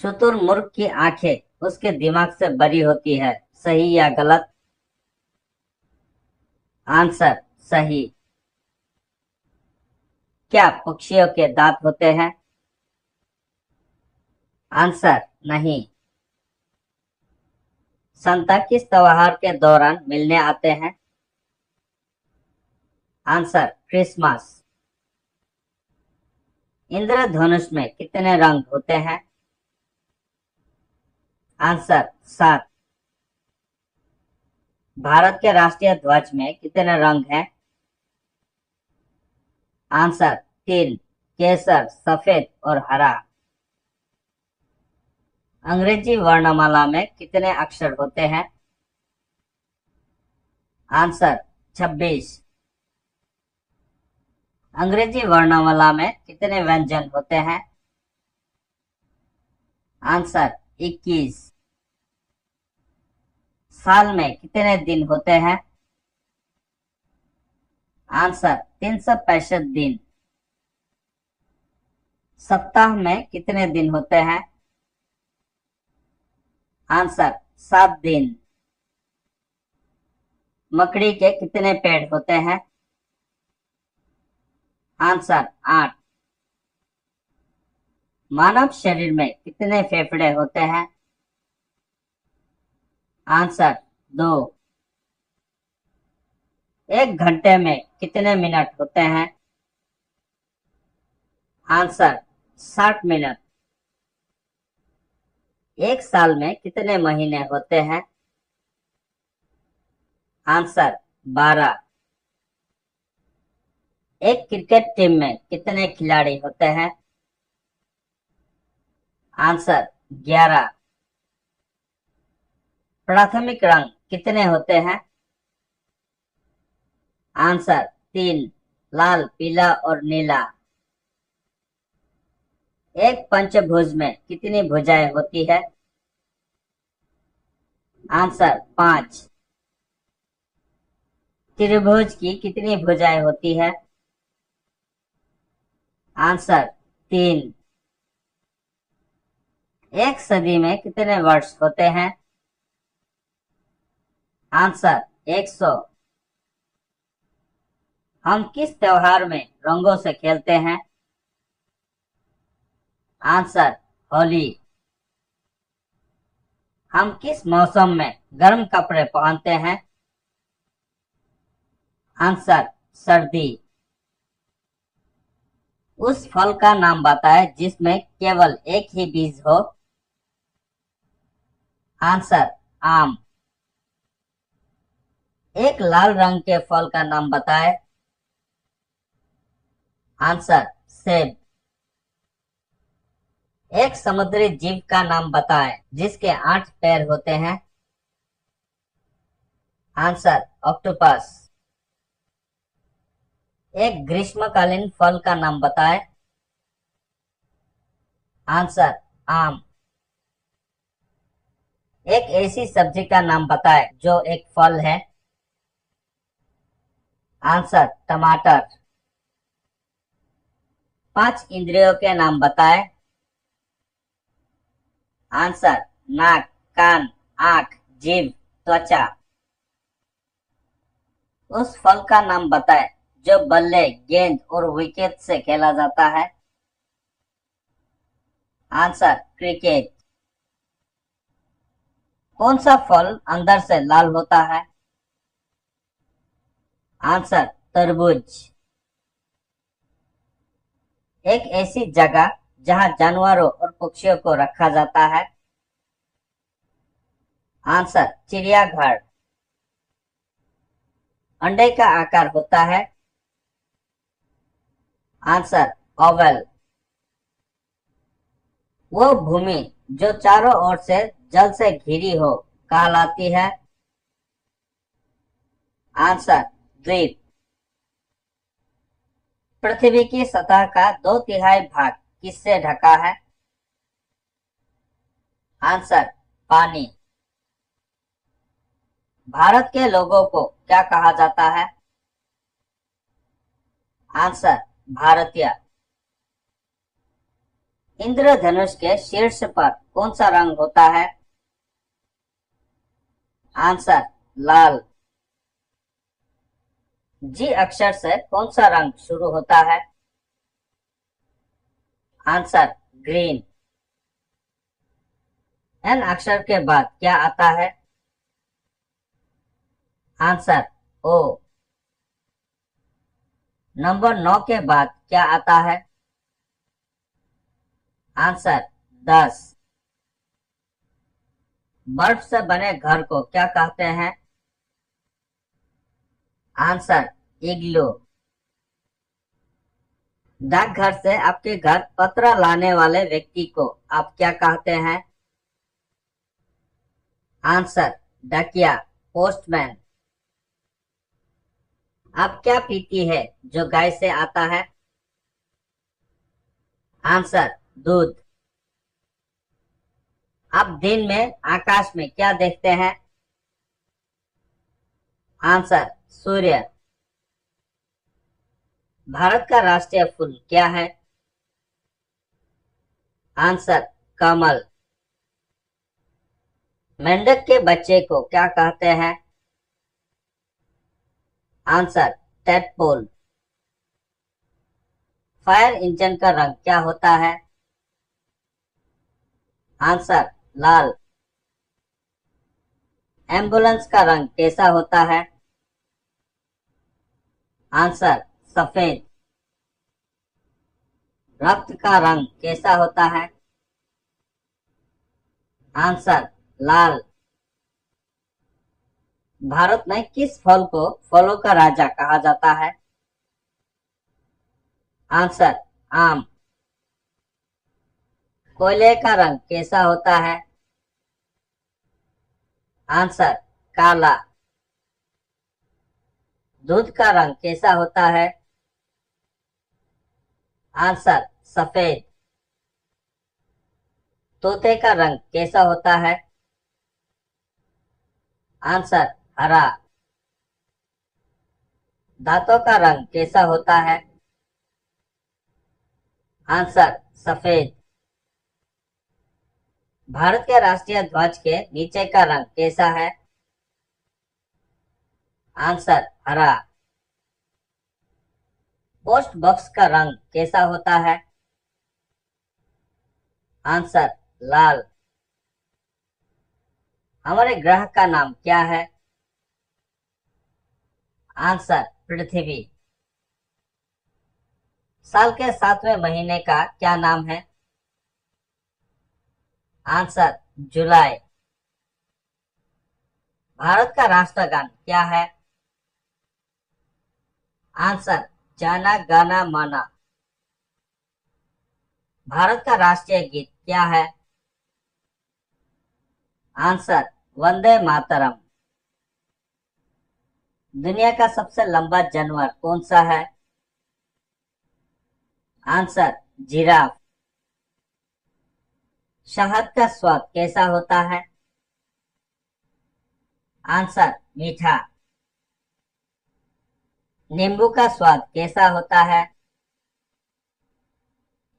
शुतुरमुर्ग की आंखें उसके दिमाग से बड़ी होती है। सही या गलत? आंसर सही। क्या पक्षियों के दांत होते हैं? आंसर नहीं। संता किस त्योहार के दौरान मिलने आते हैं? Answer Christmas. इंद्रधनुष में कितने रंग होते हैं? आंसर 7। भारत के राष्ट्रीय ध्वज में कितने रंग हैं? आंसर 3। केसर, सफेद और हरा। अंग्रेजी वर्णमाला में कितने अक्षर होते हैं? आंसर 26। अंग्रेजी वर्णमाला में कितने व्यंजन होते हैं? आंसर 21। साल में कितने दिन होते हैं? आंसर 365 दिन। सप्ताह में कितने दिन होते हैं? आंसर 7 दिन। मकड़ी के कितने पेड़ होते हैं? आंसर 8। मानव शरीर में कितने फेफड़े होते हैं? आंसर 2। एक घंटे में कितने मिनट होते हैं? Answer 60 minute. एक साल में कितने महीने होते हैं? आंसर 12। एक क्रिकेट टीम में कितने खिलाड़ी होते हैं? आंसर 11। प्राथमिक रंग कितने होते हैं? आंसर 3। लाल, पीला और नीला। एक पंचभुज में कितनी भुजाएं होती है? आंसर 5। त्रिभुज की कितनी भुजाएं होती है? आंसर 3। एक सदी में कितने वर्ष होते हैं? आंसर 100। हम किस त्योहार में रंगों से खेलते हैं? आंसर होली। हम किस मौसम में गर्म कपड़े पहनते हैं? आंसर सर्दी। उस फल का नाम बताएं जिसमें केवल एक ही बीज हो। आंसर आम। एक लाल रंग के फल का नाम बताएं। आंसर सेब। एक समुद्री जीव का नाम बताएं जिसके 8 पैर होते हैं। Answer octopus. एक ग्रीष्मकालीन फल का नाम बताएं। आंसर आम। एक ऐसी सब्जी का नाम बताएं जो एक फल है। आंसर टमाटर। 5 इंद्रियों के नाम बताएं। आंसर नाक, कान, आंख, जीभ, त्वचा। उस फल का नाम बताएं जो बल्ले, गेंद और विकेट से खेला जाता है। Answer cricket. कौन सा फल अंदर से लाल होता है? आंसर तरबूज। एक ऐसी जगह जहां जानवरों और पक्षियों को रखा जाता है। आंसर चिड़ियाघर। अंडे का आकार होता है। Answer Oval. वो भूमि जो चारों ओर से जल से घिरी हो कहलाती है। आंसर द्वीप। पृथ्वी की सतह का 2/3 भाग किससे ढका है? आंसर पानी। भारत के लोगों को क्या कहा जाता है? आंसर भारतीय। इंद्रधनुष के शीर्ष पर कौन सा रंग होता है? आंसर लाल। जी अक्षर से कौन सा रंग शुरू होता है? Answer green. एन अक्षर के बाद क्या आता है? आंसर ओ। नंबर 9 के बाद क्या आता है? आंसर 10। बर्फ से बने घर को क्या कहते हैं? आंसर इग्लू। डाकघर से आपके घर पत्र लाने वाले व्यक्ति को आप क्या कहते हैं? आंसर डाकिया, पोस्टमैन। आप क्या पीती है जो गाय से आता है? आंसर दूध। आप दिन में आकाश में क्या देखते हैं? आंसर सूर्य। भारत का राष्ट्रीय फूल क्या है? आंसर कमल। मेंढक के बच्चे को क्या कहते हैं? Answer tadpole. फायर इंजन का रंग क्या होता है? आंसर लाल। एम्बुलेंस का रंग कैसा होता है? आंसर सफेद। रक्त का रंग कैसा होता है? आंसर लाल। भारत में किस फल को फलों का राजा कहा जाता है? आंसर आम। कोयले का रंग कैसा होता है? आंसर काला। दूध का रंग कैसा होता है? आंसर सफेद। तोते का रंग कैसा होता है? आंसर हरा। दांतों का रंग कैसा होता है? आंसर सफेद। भारत के राष्ट्रीय ध्वज के नीचे का रंग कैसा है? आंसर हरा। पोस्ट बॉक्स का रंग कैसा होता है? आंसर लाल। हमारे ग्रह का नाम क्या है? आंसर पृथ्वी। साल के 7वें महीने का क्या नाम है? आंसर जुलाई। भारत का राष्ट्रगान क्या है? आंसर जाना गाना माना। भारत का राष्ट्रीय गीत क्या है? आंसर वंदे मातरम। दुनिया का सबसे लंबा जानवर कौन सा है? Answer giraffe. शहद का स्वाद कैसा होता है? आंसर मीठा। नींबू का स्वाद कैसा होता है?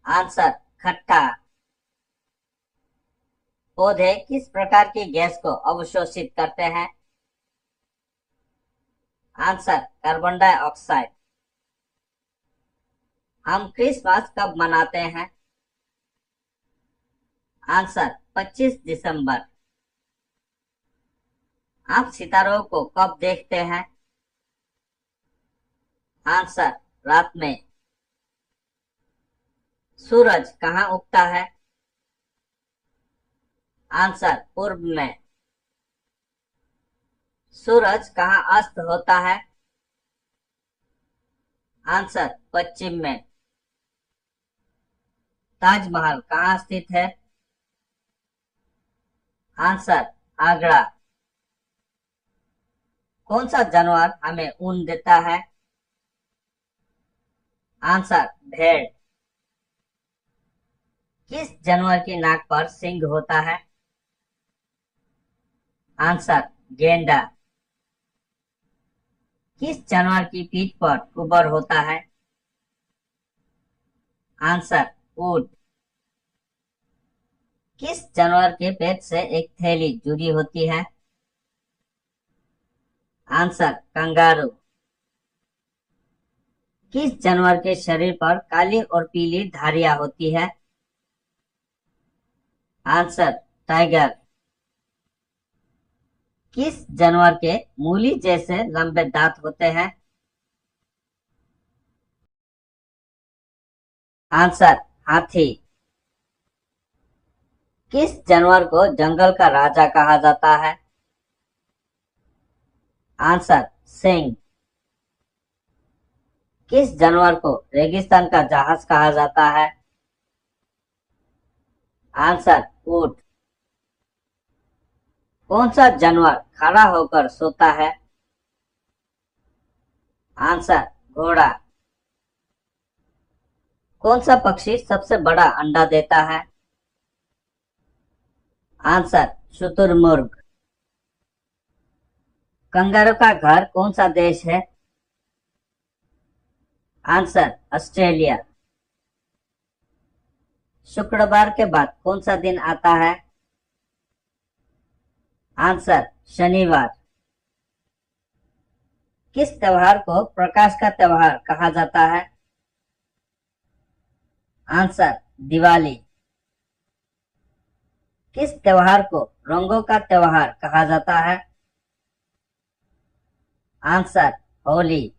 आंसर खट्टा। पौधे किस प्रकार की गैस को अवशोषित करते हैं? Answer carbon dioxide. हम क्रिसमस कब मनाते हैं? आंसर 25 दिसंबर। आप सितारों को कब देखते हैं? आंसर रात में। सूरज कहाँ उगता है? आंसर पूर्व में। सूरज कहाँ अस्त होता है? आंसर पश्चिम में। ताजमहल कहाँ स्थित है? आंसर आगरा। कौन सा जानवर हमें ऊन देता है? आंसर भेड़। किस जानवर की नाक पर सींग होता है? आंसर गेंडा। किस जानवर की पीठ पर कुबर होता है? आंसर ऊंट। किस जानवर के पेट से एक थैली जुड़ी होती है? Answer kangaroo. किस जानवर के शरीर पर काली और पीली धारियां होती है? Answer tiger. किस जानवर के मूली जैसे लंबे दांत होते हैं? आंसर हाथी। किस जानवर को जंगल का राजा कहा जाता है? आंसर सिंह। किस जानवर को रेगिस्तान का जहाज कहा जाता है? आंसर ऊंट। कौन सा जानवर खड़ा होकर सोता है? आंसर घोड़ा। कौन सा पक्षी सबसे बड़ा अंडा देता है? आंसर शुतुरमुर्ग। कंगारू का घर कौन सा देश है? Answer Australia. शुक्रवार के बाद कौन सा दिन आता है? आंसर शनिवार। किस त्योहार को प्रकाश का त्योहार कहा जाता है? आंसर दिवाली। किस त्योहार को रंगों का त्योहार कहा जाता है? आंसर होली।